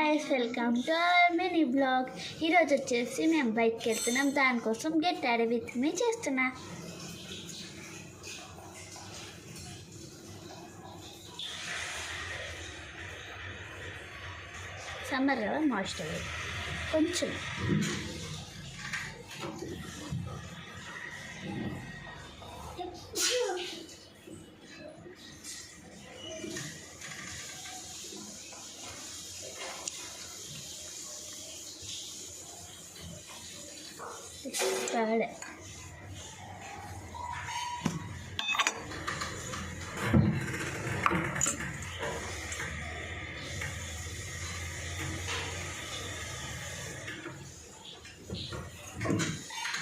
Guys, welcome to our mini blog. ఈరోజు వచ్చేసి మేము బైక్కి వెళ్తున్నాం. దానికోసం గెట్ రెడీ విత్ మీ చేస్తున్నా. సమ్మర్ కదా, మాయిశ్చర్ కొంచెం కాడ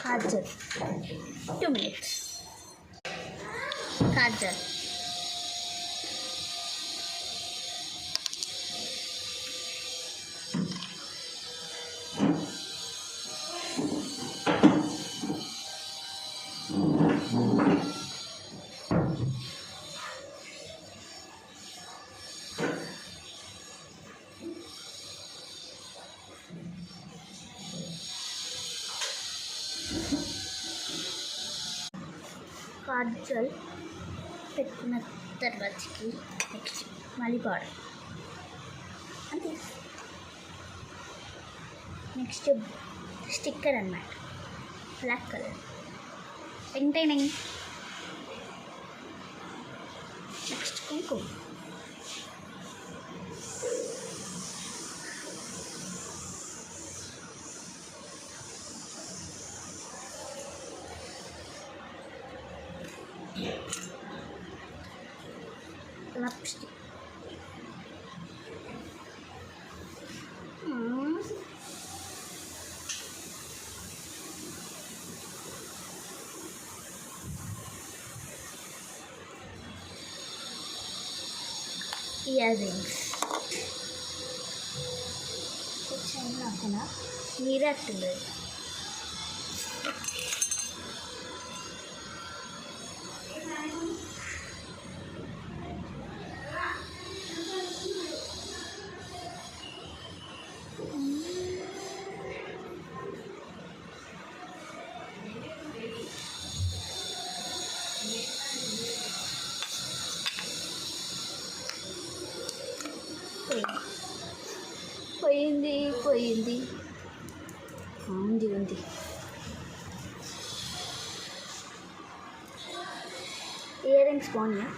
కాజల్ 2 minutes. కాజల్ కాజల్ పెట్టుకున్న తర్వాతకి నెక్స్ట్ మళ్ళీ పౌడర్ అంతే. నెక్స్ట్ స్టిక్కర్ అన్నమాట, బ్లాక్ కలర్ పెయింటింగ్. నెక్స్ట్ కుంకుమ. Lipstick. Earrings. Miracle. పోయింది ఉంది. ఇయర్ రింగ్స్ బాగున్నాయా?